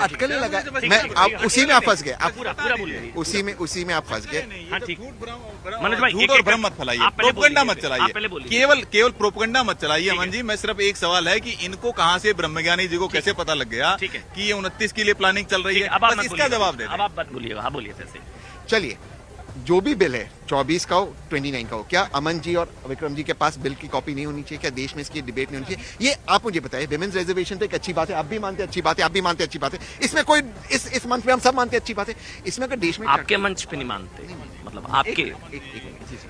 अटकलें लगा मैं आप उसी में आप फंस गए आप पूरा बोलिए। उसी में आप फंस गए। हाँ ठीक। मनोज भाई झूठ और भ्रम मत फैलाइए, प्रोपगंडा मत आप पहले बोलिए। चलाइए, केवल प्रोपगंडा मत चलाइए। अमन जी, मैं सिर्फ एक सवाल है कि इनको कहाँ से ब्रह्मज्ञानी जी को कैसे पता लग गया ठीक है कि ये 29 के लिए प्लानिंग चल रही है? अब आप बस इसका जवाब दे दें। अब आप बात बोलिएगा। हाँ बोलिए फिर से। चलिए, जो भी बिल है 24 का हो 29 का हो, क्या अमन जी और विक्रम जी के पास बिल की कॉपी नहीं होनी चाहिए? क्या देश में इसकी डिबेट नहीं होनी चाहिए? ये आप मुझे बताइए। विमेंस रिजर्वेशन तो एक अच्छी बात है, आप भी मानते हैं अच्छी बात है, आप भी मानते हैं अच्छी बात है। इसमें कोई इस मंच में हम सब मानते हैं अच्छी बात है। इसमें अगर देश में आपके मंच पे नहीं मानते, मतलब आपके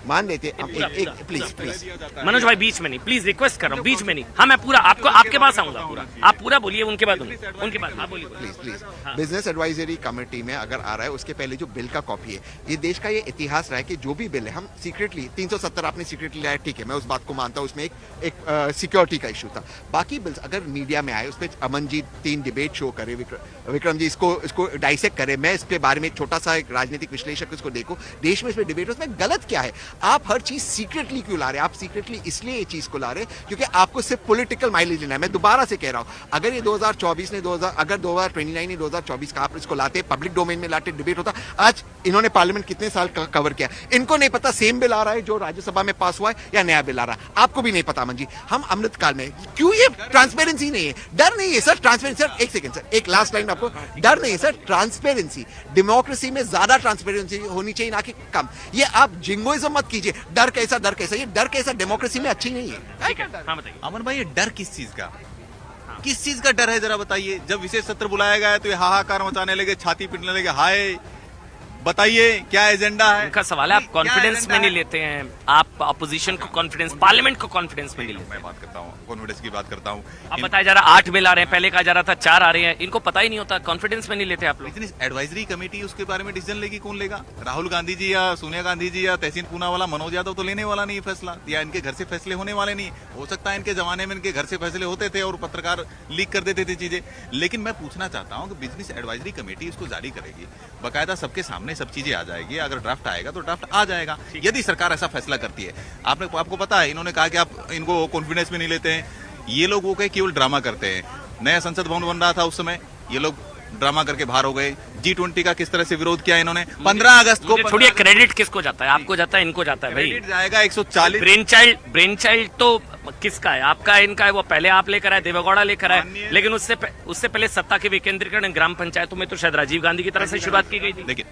मान लेते प्लीज मनोज भाई बीच में नहीं, प्लीज रिक्वेस्ट कर रहा हूँ, बीच में नहीं। हाँ मैं पूरा आपको आपके पास आऊंगा, पूरा आप पूरा बोलिए, उनके बाद उनके बाद। हाँ बोलिए प्लीज। बिजनेस एडवाइजरी कमेटी में अगर आ रहा है, उसके पहले जो बिल का कॉपी है, ये देश का ये इतिहास रहा है कि जो भी बिल है हम सीक्रेटली 370 आपने सीक्रेटली लाया, ठीक है, मैं उस बात को मानता हूं, उसमें एक सिक्योरिटी का इशू था। बाकी बिल्स अगर मीडिया में आए, उस पर अमन जी 3 डिबेट शो करे, विक्रम जी इसको डाइसेक्ट करे, मैं इस पे बारे में एक छोटा सा एक राजनीतिक विश्लेषक इसको देखो, देश में इस पे डिबेट हो, उसमें गलत क्या है? आप हर चीज सीक्रेटली क्यों ला रहे हैं? आप सीक्रेटली इसलिए ये चीज को ला रहे हैं क्योंकि आपको सिर्फ पॉलिटिकल माइलेज लेना है। मैं दोबारा से कह रहा हूं, अगर ये 2024 ने अगर 2029 ने 2024 का आप इसको लाते, पब्लिक डोमेन में लाते, डिबेट होता। आज इन्होंने पार्लियामेंट कितने साल कवर किया, इनको नहीं पता सेम बिल आ रहा है जो राज्यसभा में पास हुआ है या नया बिल आ रहा है, आपको भी नहीं पता। अमन जी, हम अमृतकाल में क्यों? ये ट्रांसपेरेंसी नहीं है, डर नहीं है सर। ट्रांसपेरेंसी सर, एक सेकंड सर, एक लास्ट लाइन आपको, डर नहीं है सर। ट्रांसपेरेंसी, डेमोक्रेसी में ज्यादा ट्रांसपेरेंसी होनी चाहिए, ना कि कम। ये आप जिंगोइज्म मत कीजिए, डर कैसा ये डर कैसा डेमोक्रेसी में अच्छी नहीं है। हाँ बताइए अमन भाई, ये डर किस चीज का, किस चीज का डर है जरा बताइए? जब विशेष सत्र बुलाया गया है तो ये हाहाकार मचाने लगे, छाती पीटने लगे, हाय बताइए क्या एजेंडा है? उनका सवाल है, आप कॉन्फिडेंस में नहीं लेते हैं, आप अपोजिशन को कॉन्फिडेंस, पार्लियामेंट को कॉन्फिडेंस में नहीं लेते। मैं बात करता हूँ, कॉन्फिडेंस की बात करता हूँ। अब बताया जा रहा 8 बिल आ रहे हैं, पहले कहा जा रहा था 4 आ रहे हैं, इनको पता ही नहीं होता, कॉन्फिडेंस में नहीं लेते आप लोग। बिजनेस एडवाइजरी कमेटी उसके बारे में डिसीजन लेगी, कौन लेगा? राहुल गांधी जी या सोनिया गांधी जी या तहसीन पूनावाला, मनोज यादव तो लेने वाला नहीं फैसला, या इनके घर से फैसले होने वाले नहीं। हो सकता है इनके जमाने में इनके घर से फैसले होते थे और पत्रकार लीक कर देते थे चीजें, लेकिन मैं पूछना चाहता हूँ कि बिजनेस एडवाइजरी कमेटी इसको जारी करेगी, बाकायदा सबके सामने सब चीजें आ जाएगी। अगर ड्राफ्ट आएगा तो ड्राफ्ट आ जाएगा, यदि सरकार ऐसा फैसला करती है। आपको पता है, इन्होंने कहा कि आप इनको कॉन्फिडेंस में नहीं लेते हैं। ये लोग वो केवल ड्रामा करते हैं। नया संसद भवन बन रहा था उस समय, ये लोग ड्रामा करके बाहर हो गए। G20 का किस तरह से विरोध किया इन्होंने 15 अगस्त को। छोड़िए, क्रेडिट किसको जाता है? आपको जाता है, इनको जाता है भाई। क्रेडिट जाएगा 140। ब्रेन चाइल्ड तो किसका है? आपका, इनका है। वो पहले आप लेकर आए, देवेगौड़ा लेकर आए, लेकिन उससे पहले सत्ता के विकेंद्रीकरण ग्राम पंचायतों में तो शायद राजीव गांधी की तरफ से शुरुआत की गई थी। देखिए,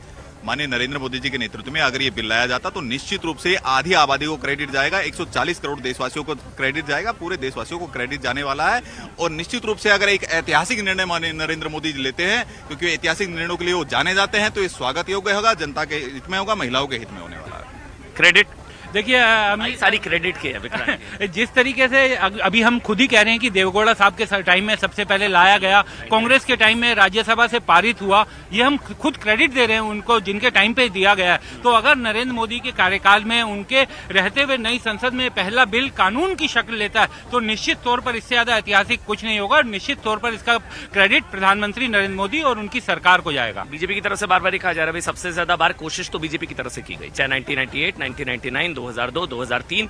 माननीय नरेंद्र मोदी जी के नेतृत्व में अगर ये बिल लाया जाता तो निश्चित रूप से आधी आबादी को क्रेडिट जाएगा, 140 करोड़ देशवासियों को क्रेडिट जाएगा, पूरे देशवासियों को क्रेडिट जाने वाला है। और निश्चित रूप से अगर एक ऐतिहासिक निर्णय माननीय नरेंद्र मोदी जी लेते हैं, क्योंकि ऐतिहासिक निर्णयों के लिए वो जाने जाते हैं, तो ये स्वागत योग्य होगा, जनता के हित में होगा, महिलाओं के हित में होने वाला है। क्रेडिट देखिए, सारी क्रेडिट की है जिस तरीके से अभी हम खुद ही कह रहे हैं कि देवेगौड़ा साहब के टाइम में सबसे पहले लाया गया, कांग्रेस के टाइम में राज्यसभा से पारित हुआ, ये हम खुद क्रेडिट दे रहे हैं उनको, जिनके टाइम पे दिया गया है। तो अगर नरेंद्र मोदी के कार्यकाल में, उनके रहते हुए नई संसद में पहला बिल कानून की शक्ल लेता है, तो निश्चित तौर पर इससे ज्यादा ऐतिहासिक कुछ नहीं होगा। निश्चित तौर पर इसका क्रेडिट प्रधानमंत्री नरेंद्र मोदी और उनकी सरकार को जाएगा। बीजेपी की तरफ से बार बार कहा जा रहा है, सबसे ज्यादा बार कोशिश तो बीजेपी की तरफ से की गई, चाहे 1998, 1999, 2002, 2003,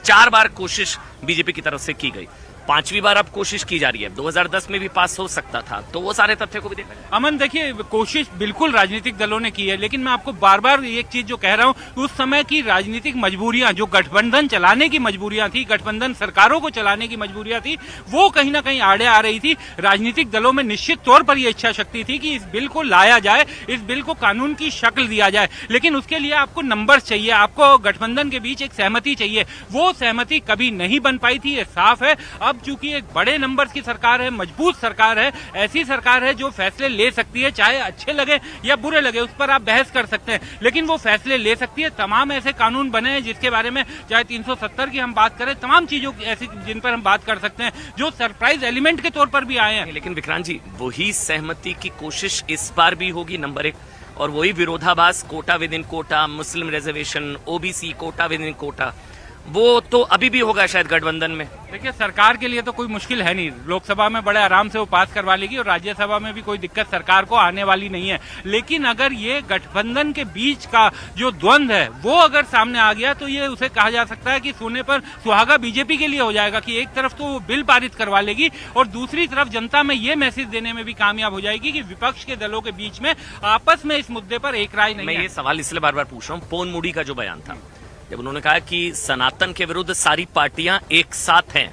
4 बार कोशिश बीजेपी की तरफ से की गई। 5वीं बार अब कोशिश की जा रही है। 2010 में भी पास हो सकता था, तो वो सारे तथ्य को भी देखा जाए। अमन देखिए, कोशिश बिल्कुल राजनीतिक दलों ने की है, लेकिन मैं आपको बार बार एक चीज जो कह रहा हूं, उस समय की राजनीतिक मजबूरियां, जो गठबंधन चलाने की मजबूरियां थी, गठबंधन सरकारों को चलाने की मजबूरियां थी, वो कहीं ना कहीं आड़े आ रही थी। राजनीतिक दलों में निश्चित तौर पर यह इच्छा शक्ति थी कि इस बिल को लाया जाए, इस बिल को कानून की शक्ल दिया जाए, लेकिन उसके लिए आपको नंबर्स चाहिए, आपको गठबंधन के बीच एक सहमति चाहिए। वो सहमति कभी नहीं बन पाई थी, ये साफ है। अब चूंकि एक बड़े नंबर्स की सरकार है, मजबूत सरकार है, ऐसी सरकार है जो फैसले ले सकती है, चाहे अच्छे लगे या बुरे लगे, उस पर आप बहस कर सकते हैं, लेकिन वो फैसले ले सकती है। तमाम ऐसे कानून बने हैं जिसके बारे में, चाहे 370 की हम बात करें, तमाम चीजों ऐसी जिन पर हम बात कर सकते हैं, जो सरप्राइज एलिमेंट के तौर पर भी आए हैं। लेकिन विक्रांत जी, वही सहमति की कोशिश इस बार भी होगी, नंबर 1, और वही विरोधाभास, कोटा विद इन कोटा, मुस्लिम reservation, OBC, quota within quota, वो तो अभी भी होगा शायद गठबंधन में। देखिए, सरकार के लिए तो कोई मुश्किल है नहीं, लोकसभा में बड़े आराम से वो पास करवा लेगी और राज्यसभा में भी कोई दिक्कत सरकार को आने वाली नहीं है। लेकिन अगर ये गठबंधन के बीच का जो द्वंद है वो अगर सामने आ गया तो ये उसे कहा जा सकता है कि सोने पर सुहागा बीजेपी के लिए हो जाएगा कि एक तरफ तो वो बिल पारित करवा लेगी और दूसरी तरफ जनता में ये मैसेज देने में भी कामयाब हो जाएगी कि विपक्ष के दलों के बीच में आपस में इस मुद्दे पर एक राय नहीं मैं है। ये सवाल इसलिए बार बार पूछ रहा हूँ, पोन मुडी का जो बयान था, जब उन्होंने कहा कि सनातन के विरुद्ध सारी पार्टियां एक साथ हैं,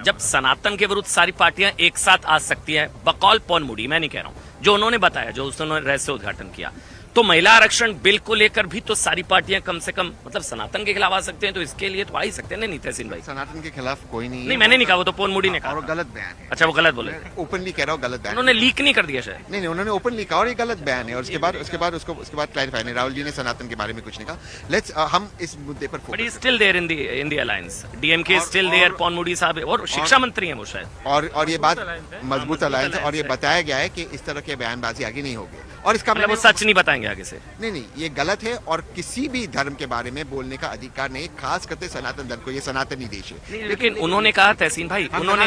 जब सनातन के विरुद्ध सारी पार्टियां एक साथ आ सकती है, बकौल पौन मुड़ी, मैं नहीं कह रहा हूं, जो उन्होंने बताया, जो उन्होंने रहस्य उद्घाटन किया, तो महिला आरक्षण बिल को लेकर भी तो सारी पार्टियां कम से कम मतलब सनातन के खिलाफ आ सकते हैं, तो इसके लिए तो आ ही सकते हैं नहीं तहसीन भाई? सनातन के खिलाफ कोई नहीं है। नहीं, मैंने नहीं कहा, वो तो पौन मुड़ी ने और कहा। वो गलत बयान है। अच्छा, वो गलत बोले, ओपनली कह रहा हूँ गलत बयान। उन्होंने लीक नहीं कर दिया शायद? नहीं, उन्होंने ओपनली कहा और ये गलत बयान है और उसके बाद क्लैरिफाई नहीं, राहुल जी ने सनातन के बारे में कुछ नहीं कहा। लेट्स हम इस मुद्दे पर but still there in the alliance, DMK still there, Ponmudi साहब और शिक्षा मंत्री हैं वो शायद। और ये बात मजबूत अलायंस है और ये बताया गया है कि इस तरह के बयानबाजी आगे नहीं होगी और इसका मतलब वो सच नहीं बताएंगे आगे से? नहीं, ये गलत है और किसी भी धर्म के बारे में बोलने का अधिकार नहीं, खास करते सनातन धर्म को, ये सनातनी देश है। लेकिन उन्होंने कहा तहसीन भाई, उन्होंने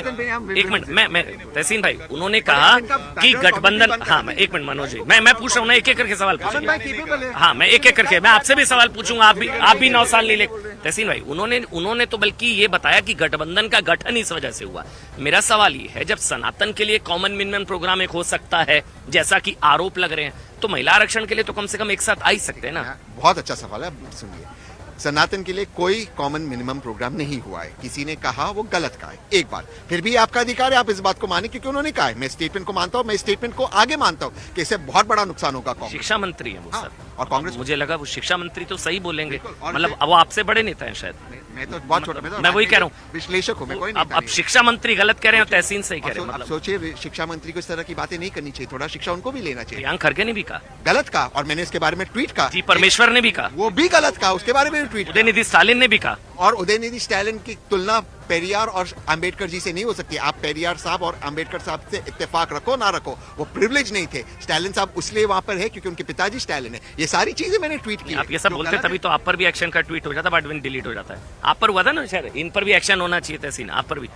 एक मिनट, मैं तहसीन भाई, उन्होंने कहा कि गठबंधन, हाँ मैं एक मिनट मनोज जी, मैं पूछ रहा हूँ ना, एक एक करके सवाल पूछेंगे। हाँ, मैं एक एक करके, मैं आपसे भी सवाल पूछूंगा, आप भी 9 साल नहीं ले। तहसीन भाई, उन्होंने तो बल्कि ये बताया कि गठबंधन का गठन इस वजह से हुआ। मेरा सवाल ये है, जब सनातन के लिए कॉमन मिनिमम प्रोग्राम एक हो सकता है, जैसा कि आरोप लग रहे हैं, तो महिला आरक्षण के लिए तो कम से कम एक साथ आ ही सकते हैं ना? बहुत अच्छा सवाल है, सुनिए। सनातन के लिए कोई कॉमन मिनिमम प्रोग्राम नहीं हुआ है, किसी ने कहा वो गलत कहा है, एक बार फिर भी आपका अधिकार है आप इस बात को माने क्योंकि उन्होंने कहा है। मैं स्टेटमेंट को मानता हूं, मैं स्टेटमेंट को आगे मानता हूं कि इससे बहुत बड़ा नुकसान होगा कांग्रेस। शिक्षा मंत्री है वो हाँ, सर, और कांग्रेस, मुझे लगा वो शिक्षा मंत्री तो सही बोलेंगे, बिल्कुल, और मतलब वो आपसे बड़े नेता हैं शायद। मैं तो बहुत छोटा, मैं वही कह रहा हूँ, विश्लेषक हूँ मैं, कोई अब नहीं। शिक्षा मंत्री गलत कह रहे हैं और तहसीन सही कह रहे हैं, अब मतलब सोचिए, शिक्षा मंत्री को इस तरह की बातें नहीं करनी चाहिए, थोड़ा शिक्षा उनको भी लेना चाहिए। प्रियांक खड़गे ने भी कहा, गलत कहा, और मैंने इसके बारे में ट्वीट कहा। जी परमेश्वर ने भी कहा, वो भी गलत कहा, उसके बारे में भी ट्वीट। उदयनिधि स्टालिन ने भी कहा। और उदयनिधि स्टालिन की तुलना पेरियार और अंबेडकर जी से नहीं हो सकती। आप पेरियार साहब और अंबेडकर साहब से इत्तेफाक रखो ना रखो, वो प्रिविलेज नहीं थे। स्टालिन साहब उसलिए वहां पर है क्योंकि उनके पिताजी स्टालिन है। ये सारी चीजें मैंने ट्वीट की। आप ये सब बोलते तभी तो आप पर भी एक्शन का ट्वीट हो जाता, बट डिलीट हो जाता है। आप पर हुआ था ना शायद, इन पर भी एक्शन होना चाहिए तहसीन, आप पर भी।